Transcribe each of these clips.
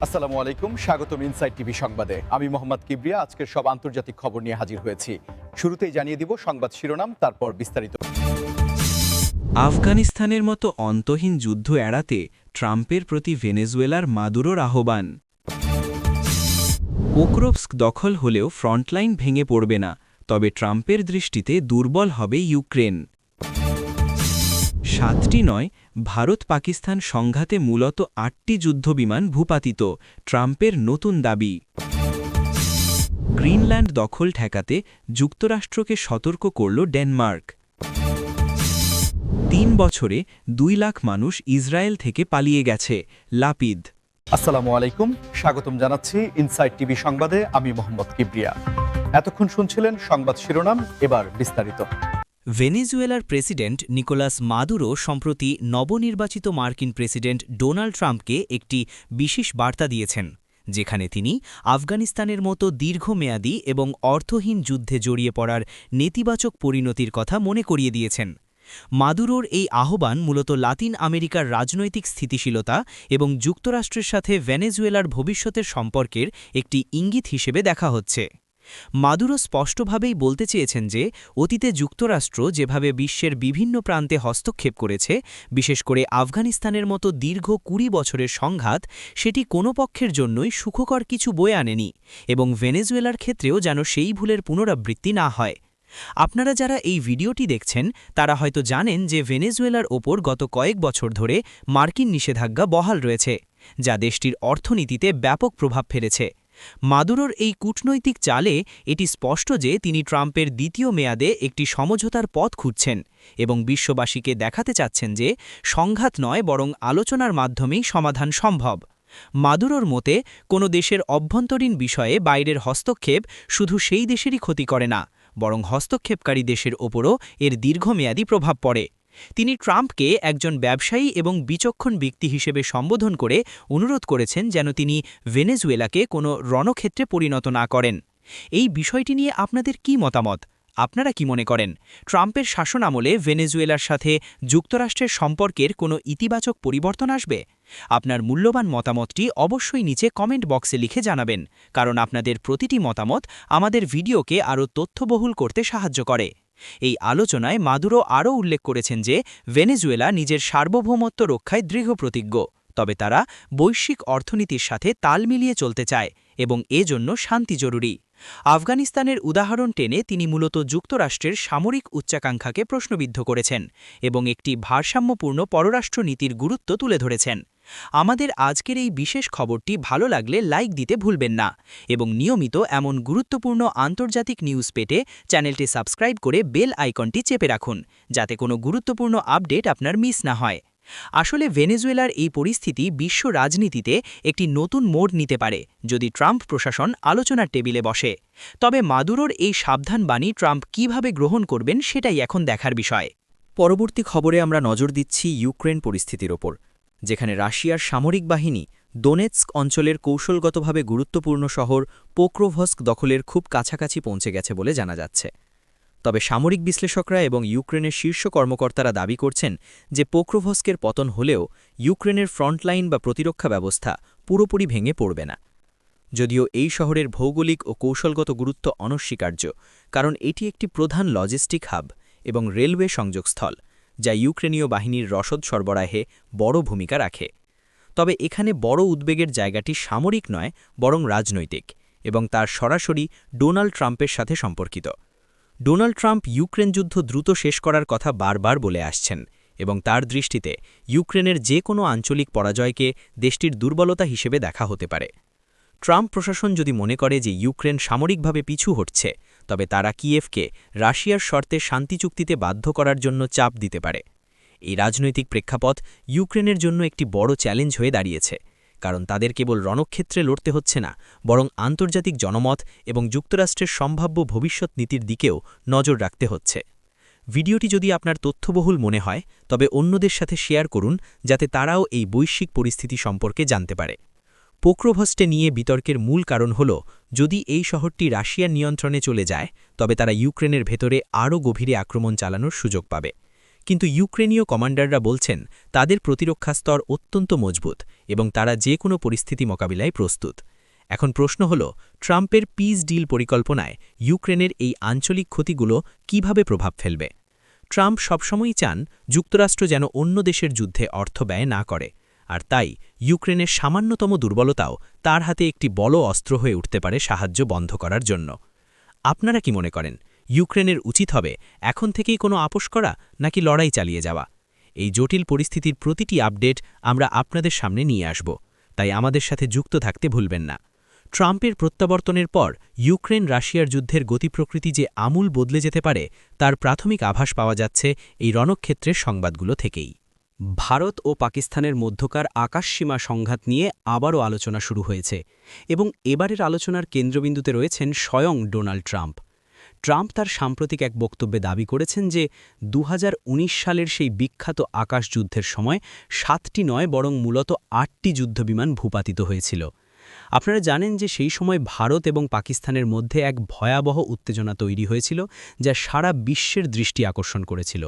আসসালামু আলাইকুম, স্বাগতম ইনসাইড টিভি সংবাদে। আমি মোহাম্মদ কিবরিয়া আজকের সব আন্তর্জাতিক খবর নিয়ে হাজির হয়েছি। শুরুতেই জানিয়ে দিব সংবাদ শিরোনাম, তারপর বিস্তারিত। আফগানিস্তানের মতো অন্তহীন যুদ্ধ এড়াতে ট্রাম্পের প্রতি ভেনেজুয়েলার মাদুরোর আহ্বান। পোক্রোভস্ক দখল হলেও ফ্রন্টলাইন ভেঙে পড়বে না, তবে ট্রাম্পের দৃষ্টিতে দুর্বল হবে ইউক্রেন। 7টি নয়, ভারত পাকিস্তান সংঘাতে মূলত 8টি যুদ্ধবিমান ভূপাতিত, ট্রাম্পের নতুন দাবি। গ্রিনল্যান্ড দখল ঠেকাতে যুক্তরাষ্ট্রকে সতর্ক করল ডেনমার্ক। 3 বছরে 2 লাখ মানুষ ইসরায়েল থেকে পালিয়ে গেছে, লাপিদ। আসসালামু আলাইকুম, স্বাগতম জানাচ্ছি ইনসাইড টিভি সংবাদে। আমি মোহাম্মদ কিবরিয়া। এতক্ষণ শুনছিলেন সংবাদ শিরোনাম, এবার বিস্তারিত। ভেনেজুয়েলার প্রেসিডেন্ট নিকোলাস মাদুরো সম্প্রতি নবনির্বাচিত মার্কিন প্রেসিডেন্ট ডোনাল্ড ট্রাম্পকে একটি বিশেষ বার্তা দিয়েছেন, যেখানে তিনি আফগানিস্তানের মতো দীর্ঘমেয়াদী এবং অর্থহীন যুদ্ধে জড়িয়ে পড়ার নেতিবাচক পরিণতির কথা মনে করিয়ে দিয়েছেন। মাদুরোর এই আহ্বান মূলত লাতিন আমেরিকার রাজনৈতিক স্থিতিশীলতা এবং যুক্তরাষ্ট্রের সাথে ভেনেজুয়েলার ভবিষ্যতের সম্পর্কের একটি ইঙ্গিত হিসেবে দেখা হচ্ছে। মাদুরো স্পষ্টভাবেই বলতে চেয়েছেন যে অতীতে যুক্তরাষ্ট্র যেভাবে বিশ্বের বিভিন্ন প্রান্তে হস্তক্ষেপ করেছে, বিশেষ করে আফগানিস্তানের মতো দীর্ঘ 20 বছরের সংঘাত, সেটি কোনো পক্ষের জন্যই সুখকর কিছু বয়ে আনেনি এবং ভেনেজুয়েলার ক্ষেত্রেও যেন সেই ভুলের পুনরাবৃত্তি না হয়। আপনারা যারা এই ভিডিওটি দেখছেন তারা হয়তো জানেন যে ভেনেজুয়েলার ওপর গত কয়েক বছর ধরে মার্কিন নিষেধাজ্ঞা বহাল রয়েছে, যা দেশটির অর্থনীতিতে ব্যাপক প্রভাব ফেলেছে। মাদুরোর এই কূটনৈতিক চালে এটি স্পষ্ট যে তিনি ট্রাম্পের দ্বিতীয় মেয়াদে একটি সমঝোতার পথ খুঁজছেন এবং বিশ্ববাসীকে দেখাতে চাচ্ছেন যে সংঘাত নয়, বরং আলোচনার মাধ্যমেই সমাধান সম্ভব। মাদুরোর মতে কোনো দেশের অভ্যন্তরীণ বিষয়ে বাইরের হস্তক্ষেপ শুধু সেই দেশেরই ক্ষতি করে না, বরং হস্তক্ষেপকারী দেশের ওপরও এর দীর্ঘমেয়াদী প্রভাব পড়ে। তিনি ট্রাম্পকে একজন ব্যবসায়ী এবং বিচক্ষণ ব্যক্তি হিসেবে সম্বোধন করে অনুরোধ করেছেন যেন তিনি ভেনেজুয়েলাকে কোনো রণক্ষেত্রে পরিণত না করেন। এই বিষয়টি নিয়ে আপনাদের কি মতামত? আপনারা কি মনে করেন ট্রাম্পের শাসনামলে ভেনেজুয়েলার সাথে যুক্তরাষ্ট্রের সম্পর্কের কোনো ইতিবাচক পরিবর্তন আসবে? আপনার মূল্যবান মতামতটি অবশ্যই নিচে কমেন্ট বক্সে লিখে জানাবেন, কারণ আপনাদের প্রতিটি মতামত আমাদের ভিডিওকে আরও তথ্যবহুল করতে সাহায্য করে। এই আলোচনায় মাদুরো আরও উল্লেখ করেছেন যে ভেনেজুয়েলা নিজের সার্বভৌমত্ব রক্ষায় দৃঢ়প্রতিজ্ঞ, তবে তারা বৈশ্বিক অর্থনীতির সাথে তাল মিলিয়ে চলতে চায় এবং এজন্য শান্তি জরুরি। আফগানিস্তানের উদাহরণ টেনে তিনি মূলত যুক্তরাষ্ট্রের সামরিক উচ্চাকাঙ্ক্ষাকে প্রশ্নবিদ্ধ করেছেন এবং একটি ভারসাম্যপূর্ণ পররাষ্ট্রনীতির গুরুত্ব তুলে ধরেছেন। আমাদের আজকের এই বিশেষ খবরটি ভালো লাগলে লাইক দিতে ভুলবেন না এবং নিয়মিত এমন গুরুত্বপূর্ণ আন্তর্জাতিক নিউজ পেতে চ্যানেলটি সাবস্ক্রাইব করে বেল আইকনটি চেপে রাখুন, যাতে কোনো গুরুত্বপূর্ণ আপডেট আপনার মিস না হয়। আসলে ভেনেজুয়েলার এই পরিস্থিতি বিশ্ব রাজনীতিতে একটি নতুন মোড় নিতে পারে যদি ট্রাম্প প্রশাসন আলোচনার টেবিলে বসে। তবে মাদুরোর এই সাবধান বাণী ট্রাম্প কিভাবে গ্রহণ করবেন সেটাই এখন দেখার বিষয়। পরবর্তী খবরে আমরা নজর দিচ্ছি ইউক্রেন পরিস্থিতির ওপর, যেখানে রাশিয়ার সামরিক বাহিনী দোনেৎস্ক অঞ্চলের কৌশলগতভাবে গুরুত্বপূর্ণ শহর পোক্রোভস্ক দখলের খুব কাছাকাছি পৌঁছে গেছে বলে জানা যাচ্ছে। তবে সামরিক বিশ্লেষকরা এবং ইউক্রেনের শীর্ষ কর্মকর্তারা দাবি করছেন যে পোক্রোভস্কের পতন হলেও ইউক্রেনের ফ্রন্টলাইন বা প্রতিরক্ষা ব্যবস্থা পুরোপুরি ভেঙে পড়বে না। যদিও এই শহরের ভৌগোলিক ও কৌশলগত গুরুত্ব অনস্বীকার্য, কারণ এটি একটি প্রধান লজিস্টিক হাব এবং রেলওয়ে সংযোগস্থল, যা ইউক্রেনীয় বাহিনীর রসদ সরবরাহে বড় ভূমিকা রাখে। তবে এখানে বড় উদ্বেগের জায়গাটি সামরিক নয়, বরং রাজনৈতিক, এবং তার সরাসরি ডোনাল্ড ট্রাম্পের সাথে সম্পর্কিত। ডোনাল্ড ট্রাম্প ইউক্রেন যুদ্ধ দ্রুত শেষ করার কথা বারবার বলে আসছেন এবং তার দৃষ্টিতে ইউক্রেনের যে কোনো আঞ্চলিক পরাজয়কে দেশটির দুর্বলতা হিসেবে দেখা হতে পারে। ট্রাম্প প্রশাসন যদি মনে করে যে ইউক্রেন সামরিকভাবে পিছু হটছে, তবে তারা কিয়েভকে রাশিয়ার শর্তে শান্তি চুক্তিতে বাধ্য করার জন্য চাপ দিতে পারে। এই রাজনৈতিক প্রেক্ষাপট ইউক্রেনের জন্য একটি বড় চ্যালেঞ্জ হয়ে দাঁড়িয়েছে, কারণ তাদের কেবল রণক্ষেত্রে লড়তে হচ্ছে না, বরং আন্তর্জাতিক জনমত এবং যুক্তরাষ্ট্রের সম্ভাব্য ভবিষ্যৎ নীতির দিকেও নজর রাখতে হচ্ছে। ভিডিওটি যদি আপনার তথ্যবহুল মনে হয় তবে অন্যদের সাথে শেয়ার করুন, যাতে তারাও এই বৈশ্বিক পরিস্থিতি সম্পর্কে জানতে পারে। পোক্রোভস্কে নিয়ে বিতর্কের মূল কারণ হল, যদি এই শহরটি রাশিয়ার নিয়ন্ত্রণে চলে যায় তবে তারা ইউক্রেনের ভেতরে আরও গভীরে আক্রমণ চালানোর সুযোগ পাবে। কিন্তু ইউক্রেনীয় কমান্ডাররা বলছেন তাদের প্রতিরক্ষা স্তর অত্যন্ত মজবুত এবং তারা যে কোনো পরিস্থিতি মোকাবিলায় প্রস্তুত। এখন প্রশ্ন হল, ট্রাম্পের পিস ডিল পরিকল্পনায় ইউক্রেনের এই আঞ্চলিক ক্ষতিগুলো কিভাবে প্রভাব ফেলবে। ট্রাম্প সবসময়ই চান যুক্তরাষ্ট্র যেন অন্য দেশের যুদ্ধে অর্থ ব্যয় না করে, আর তাই ইউক্রেনের সামান্যতম দুর্বলতাও তার হাতে একটি বড় অস্ত্র হয়ে উঠতে পারে সাহায্য বন্ধ করার জন্য। আপনারা কি মনে করেন, ইউক্রেনের উচিত হবে এখন থেকেই কোনো আপোস করা নাকি লড়াই চালিয়ে যাওয়া? এই জটিল পরিস্থিতির প্রতিটি আপডেট আমরা আপনাদের সামনে নিয়ে আসব, তাই আমাদের সাথে যুক্ত থাকতে ভুলবেন না। ট্রাম্পের প্রত্যাবর্তনের পর ইউক্রেন রাশিয়ার যুদ্ধের গতিপ্রকৃতি যে আমূল বদলে যেতে পারে তার প্রাথমিক আভাস পাওয়া যাচ্ছে এই রণক্ষেত্রের সংবাদগুলো থেকেই। ভারত ও পাকিস্তানের মধ্যকার আকাশসীমা সংঘাত নিয়ে আবারও আলোচনা শুরু হয়েছে এবং এবারের আলোচনার কেন্দ্রবিন্দুতে রয়েছেন স্বয়ং ডোনাল্ড ট্রাম্প। ট্রাম্প তার সাম্প্রতিক এক বক্তব্যে দাবি করেছেন যে 2019 সালের সেই বিখ্যাত আকাশ যুদ্ধের সময় 7টি নয় বরং মূলত 8টি যুদ্ধবিমান ভূপাতিত হয়েছিল। আপনারা জানেন যে সেই সময় ভারত এবং পাকিস্তানের মধ্যে এক ভয়াবহ উত্তেজনা তৈরি হয়েছিল, যা সারা বিশ্বের দৃষ্টি আকর্ষণ করেছিল।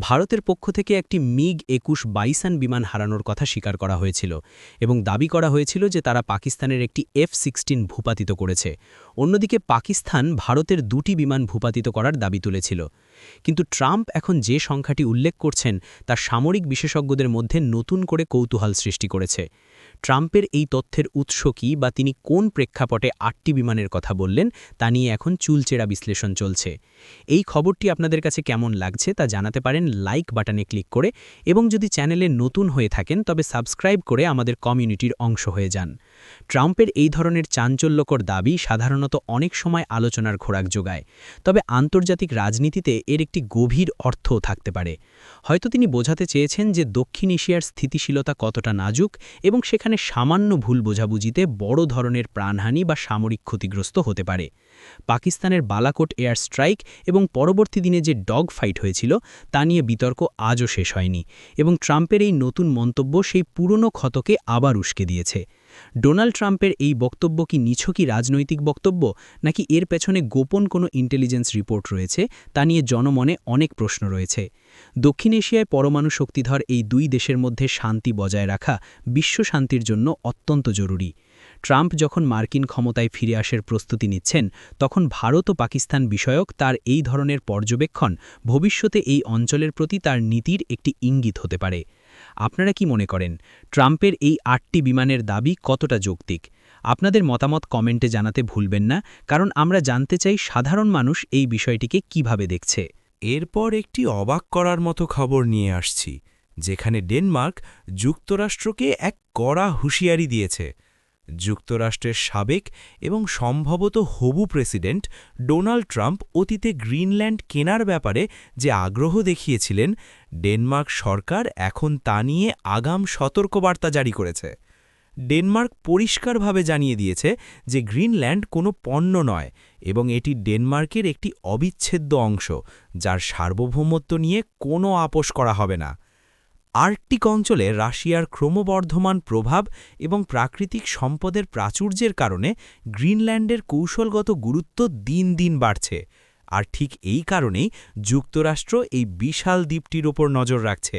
ভারতের পক্ষ থেকে একটি মিগ-21 বাইসান বিমান হারানোর কথা স্বীকার করা হয়েছিল এবং দাবি করা হয়েছিল যে তারা পাকিস্তানের একটি F-16 ভূপাতিত করেছে। অন্যদিকে পাকিস্তান ভারতের 2টি বিমান ভূপাতিত করার দাবি তুলেছিল। কিন্তু ট্রাম্প এখন যে সংখ্যাটি উল্লেখ করছেন তা সামরিক বিশেষজ্ঞদের মধ্যে নতুন করে কৌতূহল সৃষ্টি করেছে। ট্রাম্পের এই তথ্যের উৎস কি বা তিনি কোন প্রেক্ষাপটে 8টি বিমানের কথা বললেন তা নিয়ে এখন চুলচেরা বিশ্লেষণ চলছে। এই খবরটি আপনাদের কাছে কেমন লাগছে তা জানাতে পারেন লাইক বাটনে ক্লিক করে, এবং যদি চ্যানেলে নতুন হয়ে থাকেন তবে সাবস্ক্রাইব করে আমাদের কমিউনিটির অংশ হয়ে যান। ট্রাম্পের এই ধরনের চাঞ্চল্যকর দাবি সাধারণত অনেক সময় আলোচনার খোরাক যোগায়, তবে আন্তর্জাতিক রাজনীতিতে এর একটি গভীর অর্থও থাকতে পারে। হয়তো তিনি বোঝাতে চেয়েছেন যে দক্ষিণ এশিয়ার স্থিতিশীলতা কতটা নাজুক এবং সেখানে সামান্য ভুল বোঝাবুঝিতে বড় ধরনের প্রাণহানি বা সামরিক ক্ষতিগ্রস্ত হতে পারে। পাকিস্তানের বালাকোট এয়ার স্ট্রাইক এবং পরবর্তী দিনে যে ডগ ফাইট হয়েছিল তা নিয়ে বিতর্ক আজও শেষ হয়নি, এবং ট্রাম্পের এই নতুন মন্তব্য সেই পুরনো ক্ষতকে আবার উস্কে দিয়েছে। ডোনাল্ড ট্রাম্পের এই বক্তব্য কি নিছকই রাজনৈতিক বক্তব্য, নাকি এর পেছনে গোপন কোনো ইন্টেলিজেন্স রিপোর্ট রয়েছে তা নিয়ে জনমনে অনেক প্রশ্ন রয়েছে। দক্ষিণ এশিয়ায় পরমাণু শক্তিধর এই দুই দেশের মধ্যে শান্তি বজায় রাখা বিশ্ব শান্তির জন্য অত্যন্ত জরুরি। ট্রাম্প যখন মার্কিন ক্ষমতায় ফিরে আসার প্রস্তুতি নিচ্ছেন, তখন ভারত ও পাকিস্তান বিষয়ক তার এই ধরনের পর্যবেক্ষণ ভবিষ্যতে এই অঞ্চলের প্রতি তার নীতির একটি ইঙ্গিত হতে পারে। আপনারা কি মনে করেন, ট্রাম্পের এই 8টি বিমানের দাবি কতটা যৌক্তিক? আপনাদের মতামত কমেন্টে জানাতে ভুলবেন না, কারণ আমরা জানতে চাই সাধারণ মানুষ এই বিষয়টিকে কিভাবে দেখছে। এরপর একটি অবাক করার মতো খবর নিয়ে আসছি, যেখানে ডেনমার্ক যুক্তরাষ্ট্রকে এক কড়া হুঁশিয়ারি দিয়েছে। যুক্তরাষ্ট্রের সাবেক এবং সম্ভবত হবু প্রেসিডেন্ট ডোনাল্ড ট্রাম্প অতীতে গ্রিনল্যান্ড কেনার ব্যাপারে যে আগ্রহ দেখিয়েছিলেন, ডেনমার্ক সরকার এখন তা নিয়ে আগাম সতর্কবার্তা জারি করেছে। ডেনমার্ক পরিষ্কারভাবে জানিয়ে দিয়েছে যে গ্রিনল্যান্ড কোনো পণ্য নয় এবং এটি ডেনমার্কের একটি অবিচ্ছেদ্য অংশ, যার সার্বভৌমত্ব নিয়ে কোনো আপোস করা হবে না। আর্কটিক অঞ্চলে রাশিয়ার ক্রমবর্ধমান প্রভাব এবং প্রাকৃতিক সম্পদের প্রাচুর্যের কারণে গ্রিনল্যান্ডের কৌশলগত গুরুত্ব দিন দিন বাড়ছে, আর ঠিক এই কারণেই যুক্তরাষ্ট্র এই বিশাল দ্বীপটির ওপর নজর রাখছে।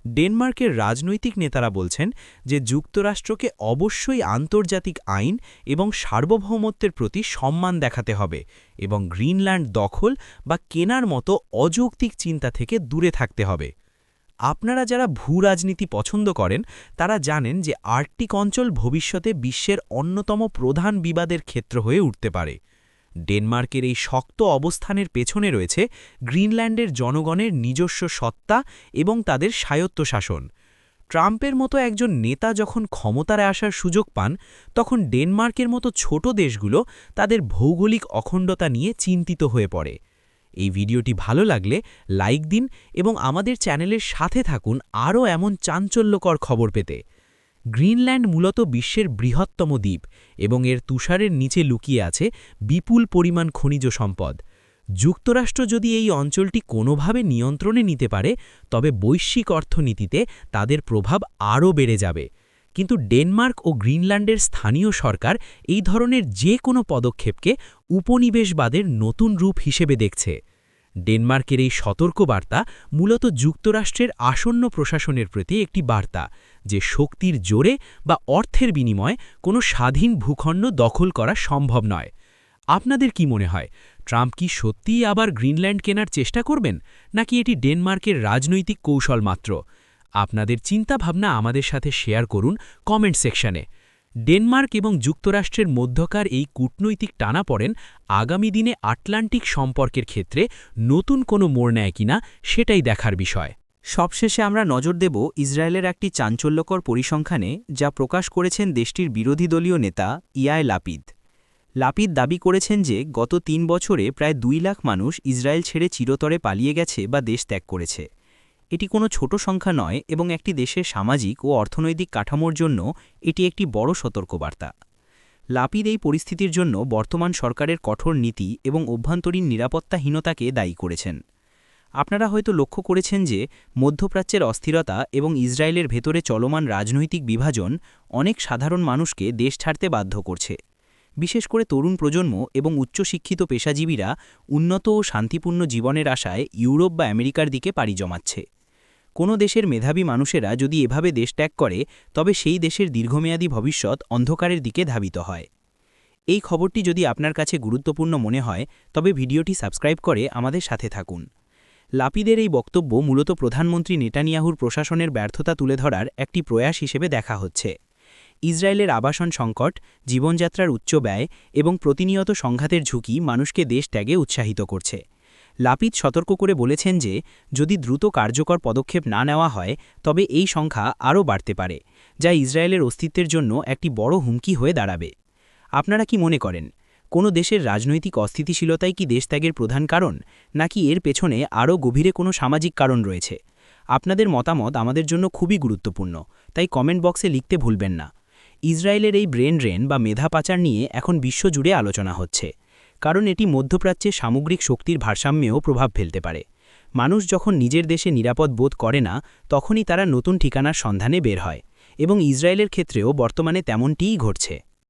ডেনমার্কের রাজনৈতিক নেতারা বলছেন যে যুক্তরাষ্ট্রকে অবশ্যই আন্তর্জাতিক আইন এবং সার্বভৌমত্বের প্রতি সম্মান দেখাতে হবে এবং গ্রিনল্যান্ড দখল বা কেনার মতো অযৌক্তিক চিন্তা থেকে দূরে থাকতে হবে। আপনারা যারা ভূরাজনীতি পছন্দ করেন তারা জানেন যে আর্কটিক অঞ্চল ভবিষ্যতে বিশ্বের অন্যতম প্রধান বিবাদের ক্ষেত্র হয়ে উঠতে পারে। ডেনমার্কের এই শক্ত অবস্থানের পেছনে রয়েছে গ্রিনল্যান্ডের জনগণের নিজস্ব সত্তা এবং তাদের স্বায়ত্তশাসন। ট্রাম্পের মতো একজন নেতা যখন ক্ষমতায় আসার সুযোগ পান, তখন ডেনমার্কের মতো ছোট দেশগুলো তাদের ভৌগোলিক অখণ্ডতা নিয়ে চিন্তিত হয়ে পড়ে। এই ভিডিওটি ভালো লাগলে লাইক দিন এবং আমাদের চ্যানেলের সাথে থাকুন আরও এমন চাঞ্চল্যকর খবর পেতে। গ্রিনল্যান্ড মূলত বিশ্বের বৃহত্তম দ্বীপ এবং এর তুষারের নিচে লুকিয়ে আছে বিপুল পরিমাণ খনিজ সম্পদ। যুক্তরাষ্ট্র যদি এই অঞ্চলটি কোনোভাবে নিয়ন্ত্রণে নিতে পারে, তবে বৈশ্বিক অর্থনীতিতে তাদের প্রভাব আরও বেড়ে যাবে। কিন্তু ডেনমার্ক ও গ্রিনল্যান্ডের স্থানীয় সরকার এই ধরনের যে কোনো পদক্ষেপকে উপনিবেশবাদের নতুন রূপ হিসেবে দেখছে। ডেনমার্কের এই সতর্কবার্তা মূলত যুক্তরাষ্ট্রের আসন্ন প্রশাসনের প্রতি একটি বার্তা যে শক্তির জোরে বা অর্থের বিনিময়ে কোনো স্বাধীন ভূখণ্ড দখল করা সম্ভব নয়। আপনাদের কি মনে হয়, ট্রাম্প কি সত্যিই আবার গ্রিনল্যান্ড কেনার চেষ্টা করবেন, নাকি এটি ডেনমার্কের রাজনৈতিক কৌশল মাত্র? আপনাদের চিন্তাভাবনা আমাদের সাথে শেয়ার করুন কমেন্ট সেকশনে। ডেনমার্ক এবং যুক্তরাষ্ট্রের মধ্যকার এই কূটনৈতিক টানাপড়েন আগামী দিনে আটলান্টিক সম্পর্কের ক্ষেত্রে নতুন কোনো মোড় নেয় কিনা সেটাই দেখার বিষয়। সবশেষে আমরা নজর দেব ইসরায়েলের একটি চাঞ্চল্যকর পরিসংখ্যানে, যা প্রকাশ করেছেন দেশটির বিরোধী দলীয় নেতা ইয়ার লাপিদ। লাপিদ দাবি করেছেন যে গত ৩ বছরে প্রায় ২ লাখ মানুষ ইসরায়েল ছেড়ে চিরতরে পালিয়ে গেছে বা দেশ ত্যাগ করেছে। এটি কোনো ছোট সংখ্যা নয় এবং একটি দেশের সামাজিক ও অর্থনৈতিক কাঠামোর জন্য এটি একটি বড় সতর্কবার্তা। লাপিদ এই পরিস্থিতির জন্য বর্তমান সরকারের কঠোর নীতি এবং অভ্যন্তরীণ নিরাপত্তাহীনতাকে দায়ী করেছেন। আপনারা হয়তো লক্ষ্য করেছেন যে মধ্যপ্রাচ্যের অস্থিরতা এবং ইসরায়েলের ভেতরে চলমান রাজনৈতিক বিভাজন অনেক সাধারণ মানুষকে দেশ ছাড়তে বাধ্য করছে। বিশেষ করে তরুণ প্রজন্ম এবং উচ্চশিক্ষিত পেশাজীবীরা উন্নত ও শান্তিপূর্ণ জীবনের আশায় ইউরোপ বা আমেরিকার দিকে পাড়ি জমাচ্ছে। কোনো দেশের মেধাবী মানুষেরা যদি এভাবে দেশ ত্যাগ করে, তবে সেই দেশের দীর্ঘমেয়াদী ভবিষ্যৎ অন্ধকারের দিকে ধাবিত হয়। এই খবরটি যদি আপনার কাছে গুরুত্বপূর্ণ মনে হয়, তবে ভিডিওটি সাবস্ক্রাইব করে আমাদের সাথে থাকুন। লাপিদের এই বক্তব্য মূলত প্রধানমন্ত্রী নেতানিয়াহুর প্রশাসনের ব্যর্থতা তুলে ধরার একটি প্রয়াস হিসেবে দেখা হচ্ছে। ইসরায়েলের আবাসন সংকট, জীবনযাত্রার উচ্চ ব্যয় এবং প্রতিনিয়ত সংঘাতের ঝুঁকি মানুষকে দেশ ত্যাগে উৎসাহিত করছে। লাপিদ সতর্ক করে বলেছেন যে যদি দ্রুত কার্যকর পদক্ষেপ না নেওয়া হয়, তবে এই সংখ্যা আরও বাড়তে পারে, যা ইসরায়েলের অস্তিত্বের জন্য একটি বড় হুমকি হয়ে দাঁড়াবে। আপনারা কি মনে করেন, কোনো দেশের রাজনৈতিক অস্থিতিশীলতাই কি দেশ ত্যাগের প্রধান কারণ, নাকি এর পেছনে আরও গভীরে কোনো সামাজিক কারণ রয়েছে? আপনাদের মতামত আমাদের জন্য খুবই গুরুত্বপূর্ণ, তাই কমেন্ট বক্সে লিখতে ভুলবেন না। ইসরায়েলের এই ব্রেন ড্রেন বা মেধা পাচার নিয়ে এখন বিশ্বজুড়ে আলোচনা হচ্ছে, কারণ এটি মধ্যপ্রাচ্যের সামগ্রিক শক্তির ভারসাম্যেও প্রভাব ফেলতে পারে। মানুষ যখন নিজের দেশে নিরাপদ বোধ করে না, তখনই তারা নতুন ঠিকানার সন্ধানে বের হয়, এবং ইসরায়েলের ক্ষেত্রেও বর্তমানে তেমনটিই ঘটছে।